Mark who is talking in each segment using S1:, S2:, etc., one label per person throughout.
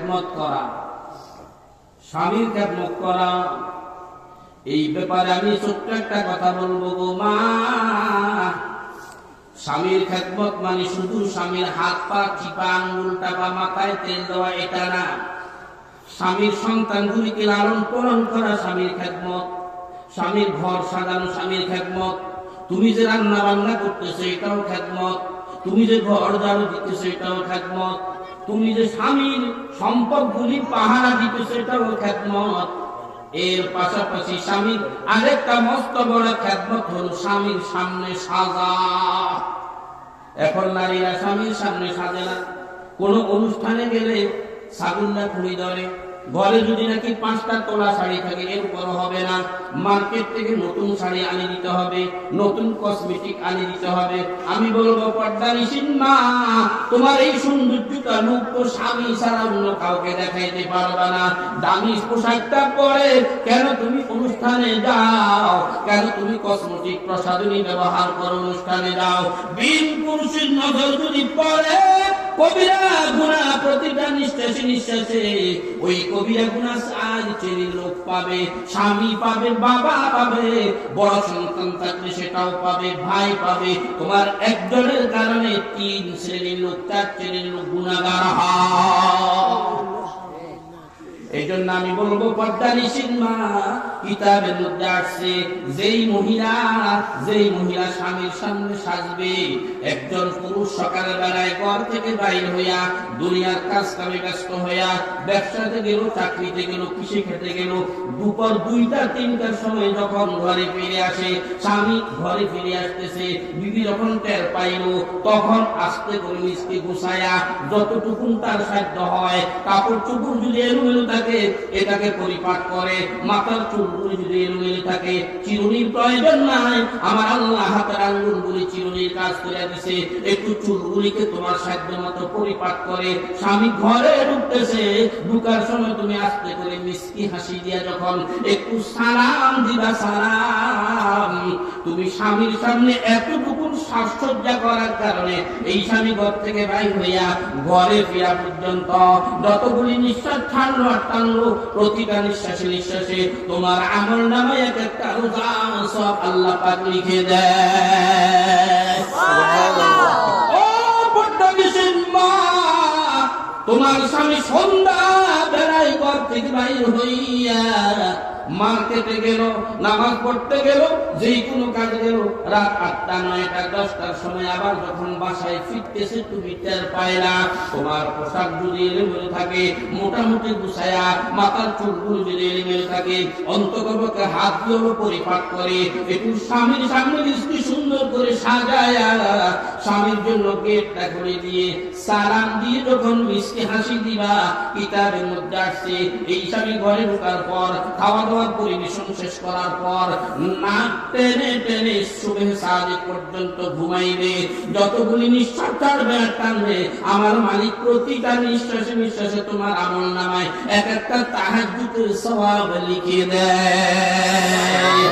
S1: খেদমত করা, স্বামীর খেদমত করা। এই ব্যাপারে আমি ছোট্ট একটা কথা বলবো গো মা, স্বামীর খেদমত মানে শুধু স্বামীর হাত পা চিপা, আঙ্গুল টাপা, মাথায় তেল দেওয়া এটা না। স্বামীর সন্তানগুলিকে লালন পালন করা স্বামীর খেদমত, স্বামীর ঘর সাজানো স্বামীর খেদমত, তুমি যে রান্না বান্না করতেছো এটাও খেদমত, তুমি যে ঘর ঝাড়ু দিতেছো এটাও খেদমত, তুমি যে স্বামীর সম্পদগুলি পাহারা দিতেছো এটাও খেদমত। এর পাশাপাশি স্বামীর আরেকটা মস্ত বড় খেদমত হল স্বামীর সামনে সাজা। এখন নারীরা স্বামীর সামনে সাজে না। কোন অনুষ্ঠানে গেলে সাগুল্লা খুঁড়ি ধরে, ঘরে যদি নাকি 5টা তোলা শাড়ি থাকে এরপর হবে না, মার্কেট থেকে নতুন শাড়ি আনি দিতে হবে, নতুন কসমেটিক আনি দিতে হবে। আমি বলবো পর্দানিসীন মা, তোমার এই সৌন্দর্যটা রূপ তো স্বামী ছাড়া অন্য কাউকে দেখাইতে পারবে না। দামি পোশাকটা পরে কেন তুমি অনুষ্ঠানে যাও, কেন তুমি কসমেটিক প্রসাধনী ব্যবহার করো অনুষ্ঠানে যাও? বিন পুরুষের নজর যদি পড়ে কবিরা গুনাহ প্রতিটা নিঃশ্বাসে নিঃশ্বাসে, ওই কবিরা গুনাহ আজ শ্রেণীর লোক পাবে, স্বামী পাবে, বাবা পাবে, বড় সন্তান থাকলে সেটাও পাবে, ভাই পাবে। তোমার একজনের কারণে 3 শ্রেণীর লোক, 4 শ্রেণীর লোক গুনাহগার হয়। এই জন্য আমি বলবো পর্দানিসীন মা, কিতাবের মধ্যে আসছে যেই মহিলা স্বামীর সামনে সাজবে, একজন পুরুষ সকাল বেলায় ঘর থেকে বাইর হইয়া দুনিয়ার কাজ কামে ব্যস্ত হইয়া, ব্যবসাতে গেল, চাকরিতে গেল, কৃষি খেতে গেল, দুপুর 2টা 3টার সময় যখন ঘরে ফিরে আসে, স্বামী ঘরে ফিরে আসতেছে, বিবি যখন টের পাইল তখন আস্তে করে নিজকে গুছায়া যতটুকুন তার সাধ্য হয়, কাপড় চোপড় যদি এলোমেলো থাকে এটাকে পরিপাক করে, মাথার চুলগুলি যদি এলোমেলো থাকে চিরুনির প্রয়োজন নাই, আমার আল্লাহ হাতের আঙ্গুলগুলি চিরুনির কাজ করে দিছে, একটু চুলগুলিকে তোমার সাধ্য মতো পরিপাক করে। স্বামী ঘরে ঢুকতেছে, ঢুকার সময় তুমি আস্তে করে মিষ্টি হাসি দিয়া যখন একটু সালাম দিবা, সালাম, তুমি স্বামীর সামনে এতটুকু সাজসজ্জা করার কারণে এই স্বামী ঘর থেকে বাইর হইয়া ঘরে ফিরা পর্যন্ত যতগুলি নিঃশ্বাস ছাড়লো আর টানলো, প্রতিটা নিঃশ্বাসে নিঃশ্বাসে তোমার আমল নামায় এক একটা রোজা সব আল্লাহ পাক লিখে দেয়। ও পর্দানিসীন মা, তোমার স্বামী সন্ধ্যা বেলায় ঘর থেকে বাইর হইয়া মার্কেটে গেল, নামাজ পড়তে গেল, যেই কোনো কাজ গেল, রাত 8টা 9টা 10টার সময় আবার যখন বাসায় ফিরতেছে তুমি টের পাইলা। তোমার পোশাক যদি এলোমেলো থাকে মোটামুটি গুছায়া, মাথার চুলগুলো যদি এলোমেলো থাকে অন্তর্গত হাত দিয়ে পরিপাক করে একটু স্বামীর সামনে কি সুন্দর করে সাজায়া, স্বামীর জন্য গেটটা খুলে দিয়ে সালাম দিয়ে যখন মিষ্টি হাসি দিবা, কিতাবের মধ্যে আসছে এই স্বামী ঘরে ঢোকার পর, খাওয়া দাওয়ার পরিবেশন শেষ করার পর নাক টেনে টেনে সুবহে সাদিক পর্যন্ত ঘুমাইবে, যতগুলি নিঃশ্বাস ছাড়বে আর টানবে, আমার মালিক প্রতিটা নিঃশ্বাসে নিঃশ্বাসে তোমার আমল নামায় এক একটা তাহাজ্জুদের সওয়াব লিখে দেয়।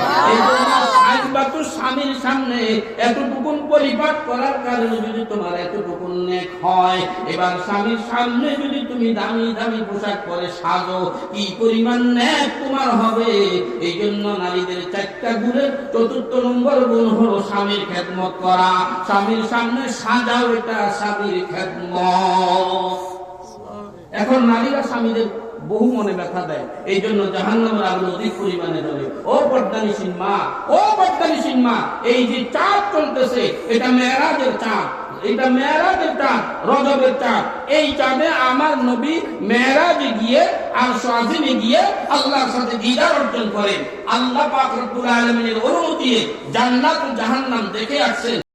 S1: স্বামীর সামনে এতটুকু পরিপাক করার কারণে যদি তোমার এতটুকু নেক হয়, এবার স্বামীর সামনে যদি তুমি দামি দামি পোশাক পরে সাজো, কি পরিমাণ নেক তোমার হবে। এই জন্য নারীদের 4টা গুণের 4র্থ নম্বর গুণ হলো স্বামীর খেদমত করা। স্বামীর সামনে সাজাও, এটা স্বামীর খেদমত। এখন নারীরা স্বামীদের বহু মনে ব্যথা দেয়, এই জন্য জাহান্নামের আগুন অধিক পরিমাণে জ্বলে। ও পর্দানিসীন মা, ও পর্দানিসীন মা, এই যে চাঁদ চলতেছে এটা মেরাজের চাঁদ, এটা মেরাজের চাঁদ, রজবের চাঁদ। এই চাঁদে আমার নবী মেরাজে গিয়ে আরশ আজিমে গিয়ে আল্লাহর সাথে দিদার অর্জন করেন। আল্লাহ পাক রব্বুল আলামিনের অনুমতি জান্নাত ও জাহান্নাম দেখে আসছেন।